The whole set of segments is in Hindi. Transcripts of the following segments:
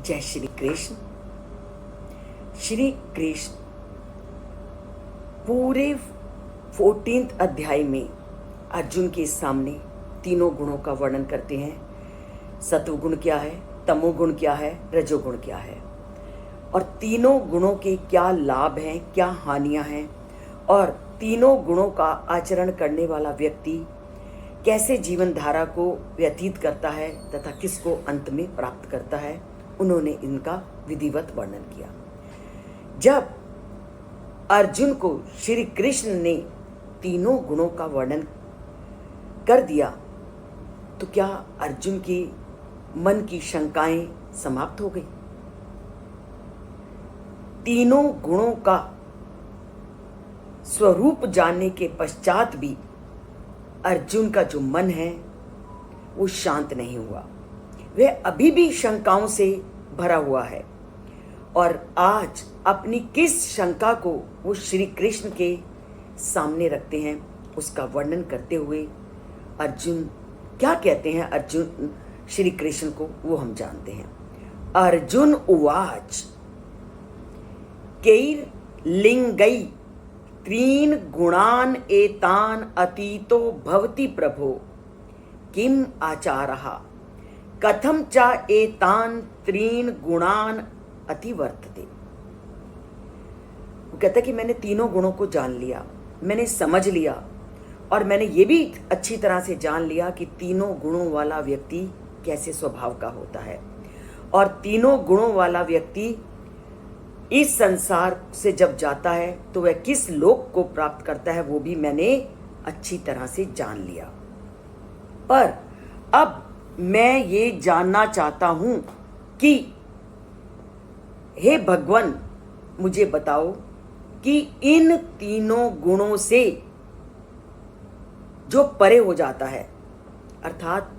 जय श्री कृष्ण। श्री कृष्ण पूरे 14th अध्याय में अर्जुन के सामने तीनों गुणों का वर्णन करते हैं। सत्वगुण क्या है, तमोगुण क्या है, रजोगुण क्या है, और तीनों गुणों के क्या लाभ हैं, क्या हानियां हैं, और तीनों गुणों का आचरण करने वाला व्यक्ति कैसे जीवन धारा को व्यतीत करता है तथा किसको अंत में प्राप्त करता है। उन्होंने इनका विधिवत वर्णन किया। जब अर्जुन को श्री कृष्ण ने तीनों गुणों का वर्णन कर दिया तो क्या अर्जुन की मन की शंकाएं समाप्त हो गई? तीनों गुणों का स्वरूप जानने के पश्चात भी अर्जुन का जो मन है वो शांत नहीं हुआ। वह अभी भी शंकाओं से भरा हुआ है और आज अपनी किस शंका को वो श्री कृष्ण के सामने रखते हैं उसका वर्णन करते हुए अर्जुन क्या कहते हैं। अर्जुन श्री कृष्ण को वो हम जानते हैं। अर्जुन उवाच कैर्लिंगै त्रीन गुणान एतान अतीतो भवति प्रभो किम आचारः कथम च एतान त्रीन गुणान अतिवर्तते। वो कहता है कि मैंने तीनों गुणों को जान लिया, मैंने समझ लिया और मैंने ये भी अच्छी तरह से जान लिया कि तीनों गुणों वाला व्यक्ति कैसे स्वभाव का होता है और तीनों गुणों वाला व्यक्ति इस संसार से जब जाता है तो वह किस लोक को प्राप्त करता है वो भी मैंने अच्छी तरह से जान लिया। पर अब मैं ये जानना चाहता हूं कि हे भगवान मुझे बताओ कि इन तीनों गुणों से जो परे हो जाता है, अर्थात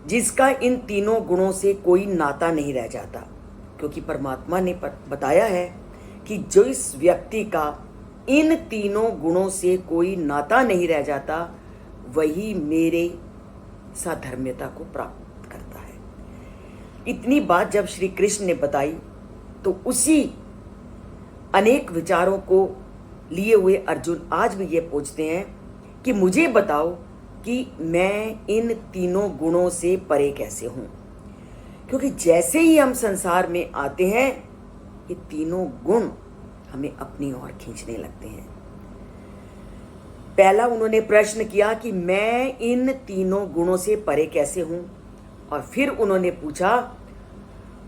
जिसका इन तीनों गुणों से कोई नाता नहीं रह जाता, क्योंकि परमात्मा ने बताया है कि जो इस व्यक्ति का इन तीनों गुणों से कोई नाता नहीं रह जाता वही मेरे साधर्म्यता को प्राप्त करता है। इतनी बात जब श्री कृष्ण ने बताई तो उसी अनेक विचारों को लिए हुए अर्जुन आज भी ये पूछते हैं कि मुझे बताओ कि मैं इन तीनों गुणों से परे कैसे हूं। क्योंकि जैसे ही हम संसार में आते हैं ये तीनों गुण हमें अपनी ओर खींचने लगते हैं। पहला उन्होंने प्रश्न किया कि मैं इन तीनों गुणों से परे कैसे हूं, और फिर उन्होंने पूछा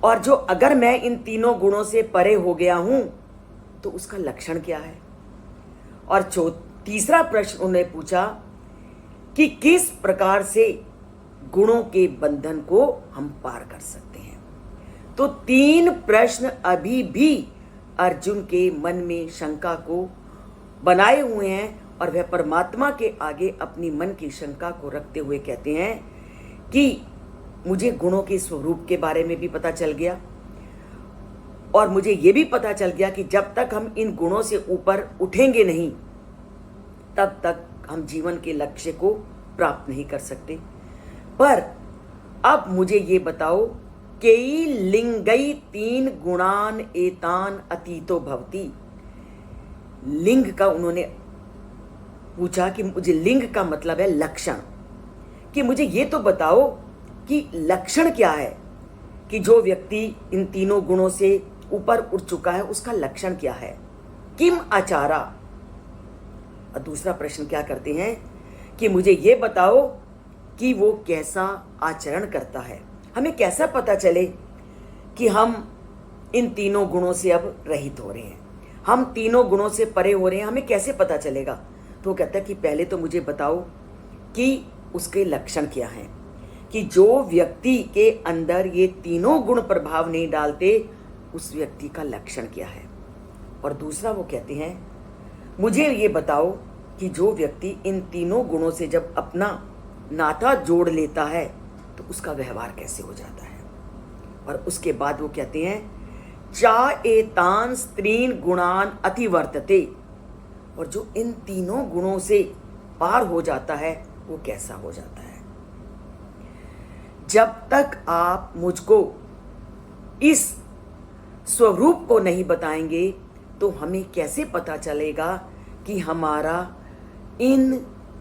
और जो अगर मैं इन तीनों गुणों से परे हो गया हूं तो उसका लक्षण क्या है, और तीसरा प्रश्न उन्होंने पूछा कि किस प्रकार से गुणों के बंधन को हम पार कर सकते हैं। तो तीन प्रश्न अभी भी अर्जुन के मन में शंका को बनाए हुए हैं और वह परमात्मा के आगे अपनी मन की शंका को रखते हुए कहते हैं कि मुझे गुणों के स्वरूप के बारे में भी पता चल गया और मुझे यह भी पता चल गया कि जब तक हम इन गुणों से ऊपर उठेंगे नहीं तब तक हम जीवन के लक्ष्य को प्राप्त नहीं कर सकते। पर अब मुझे ये बताओ कई लिंगै तीन गुणान एतान अतीतो भवति। लिंग का उन्होंने पूछा कि मुझे लिंग का मतलब है लक्षण, कि मुझे ये तो बताओ कि लक्षण क्या है कि जो व्यक्ति इन तीनों गुणों से ऊपर उठ चुका है उसका लक्षण क्या है। किम आचारा। और दूसरा प्रश्न क्या करते हैं कि मुझे ये बताओ कि वो कैसा आचरण करता है। हमें कैसा पता चले कि हम इन तीनों गुणों से अब रहित हो रहे हैं, हम तीनों गुणों से परे हो रहे हैं, हमें कैसे पता चलेगा। तो वो कहता है कि पहले तो मुझे बताओ कि उसके लक्षण क्या हैं, कि जो व्यक्ति के अंदर ये तीनों गुण प्रभाव नहीं डालते उस व्यक्ति का लक्षण क्या है। और दूसरा वो कहते हैं मुझे ये बताओ कि जो व्यक्ति इन तीनों गुणों से जब अपना नाता जोड़ लेता है तो उसका व्यवहार कैसे हो जाता है। और उसके बाद वो कहते हैं चा एतान स्त्रीन गुणान अतिवर्तते। और जो इन तीनों गुणों से पार हो जाता है वो कैसा हो जाता है। जब तक आप मुझको इस स्वरूप को नहीं बताएंगे तो हमें कैसे पता चलेगा कि हमारा इन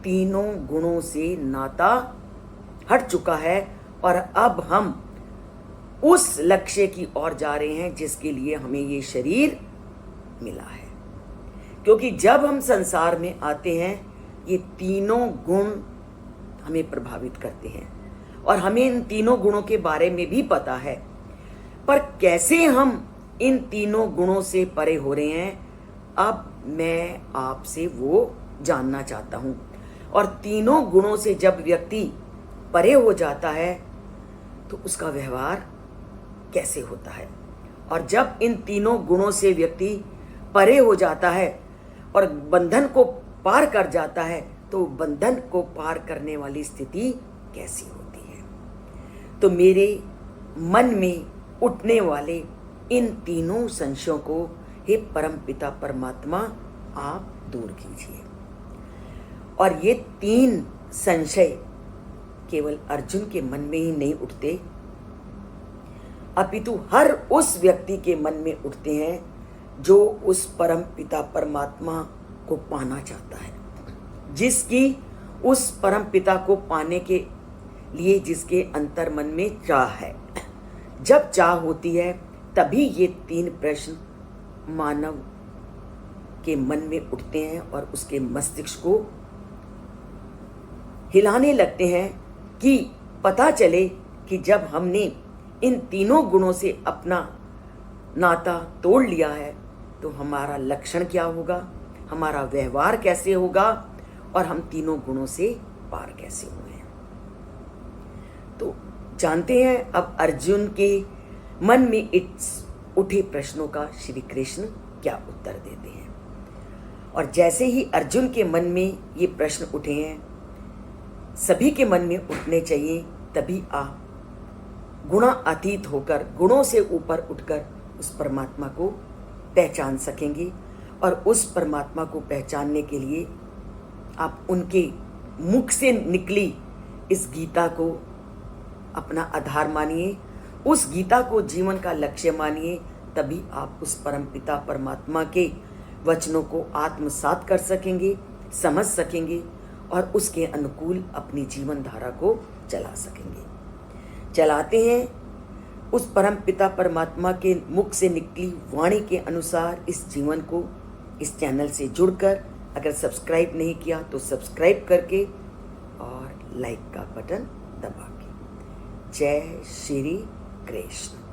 तीनों गुणों से नाता हट चुका है और अब हम उस लक्ष्य की ओर जा रहे हैं जिसके लिए हमें ये शरीर मिला है। क्योंकि जब हम संसार में आते हैं ये तीनों गुण हमें प्रभावित करते हैं और हमें इन तीनों गुणों के बारे में भी पता है, पर कैसे हम इन तीनों गुणों से परे हो रहे हैं, अब मैं आपसे वो जानना चाहता हूं। और तीनों गुणों से जब व्यक्ति परे हो जाता है तो उसका व्यवहार कैसे होता है, और जब इन तीनों गुणों से व्यक्ति परे हो जाता है और बंधन को पार कर जाता है तो बंधन को पार करने वाली स्थिति कैसी होती है। तो मेरे मन में उठने वाले इन तीनों संशयों को हे परमपिता परमात्मा आप दूर कीजिए। और ये तीन संशय केवल अर्जुन के मन में ही नहीं उठते, अपितु हर उस व्यक्ति के मन में उठते हैं जो उस परम पिता परमात्मा को पाना चाहता है, जिसकी उस परम पिता को पाने के लिए जिसके अंतर मन में चाह है। जब चाह होती है तभी ये तीन प्रश्न मानव के मन में उठते हैं और उसके मस्तिष्क को हिलाने लगते हैं कि पता चले कि जब हमने इन तीनों गुणों से अपना नाता तोड़ लिया है तो हमारा लक्षण क्या होगा, हमारा व्यवहार कैसे होगा और हम तीनों गुणों से पार कैसे हुए हैं। तो जानते हैं अब अर्जुन के मन में उठे प्रश्नों का श्री कृष्ण क्या उत्तर देते हैं। और जैसे ही अर्जुन के मन में ये प्रश्न उठे हैं, सभी के मन में उठने चाहिए, तभी आप गुणातीत होकर, गुणों से ऊपर उठकर उस परमात्मा को पहचान सकेंगे। और उस परमात्मा को पहचानने के लिए आप उनके मुख से निकली इस गीता को अपना आधार मानिए, उस गीता को जीवन का लक्ष्य मानिए, तभी आप उस परमपिता परमात्मा के वचनों को आत्मसात कर सकेंगे, समझ सकेंगे और उसके अनुकूल अपनी जीवन धारा को चला सकेंगे। चलाते हैं उस परम पिता परमात्मा के मुख से निकली वाणी के अनुसार इस जीवन को, इस चैनल से जुड़कर। अगर सब्सक्राइब नहीं किया तो सब्सक्राइब करके और लाइक का बटन दबा के। जय श्री कृष्ण।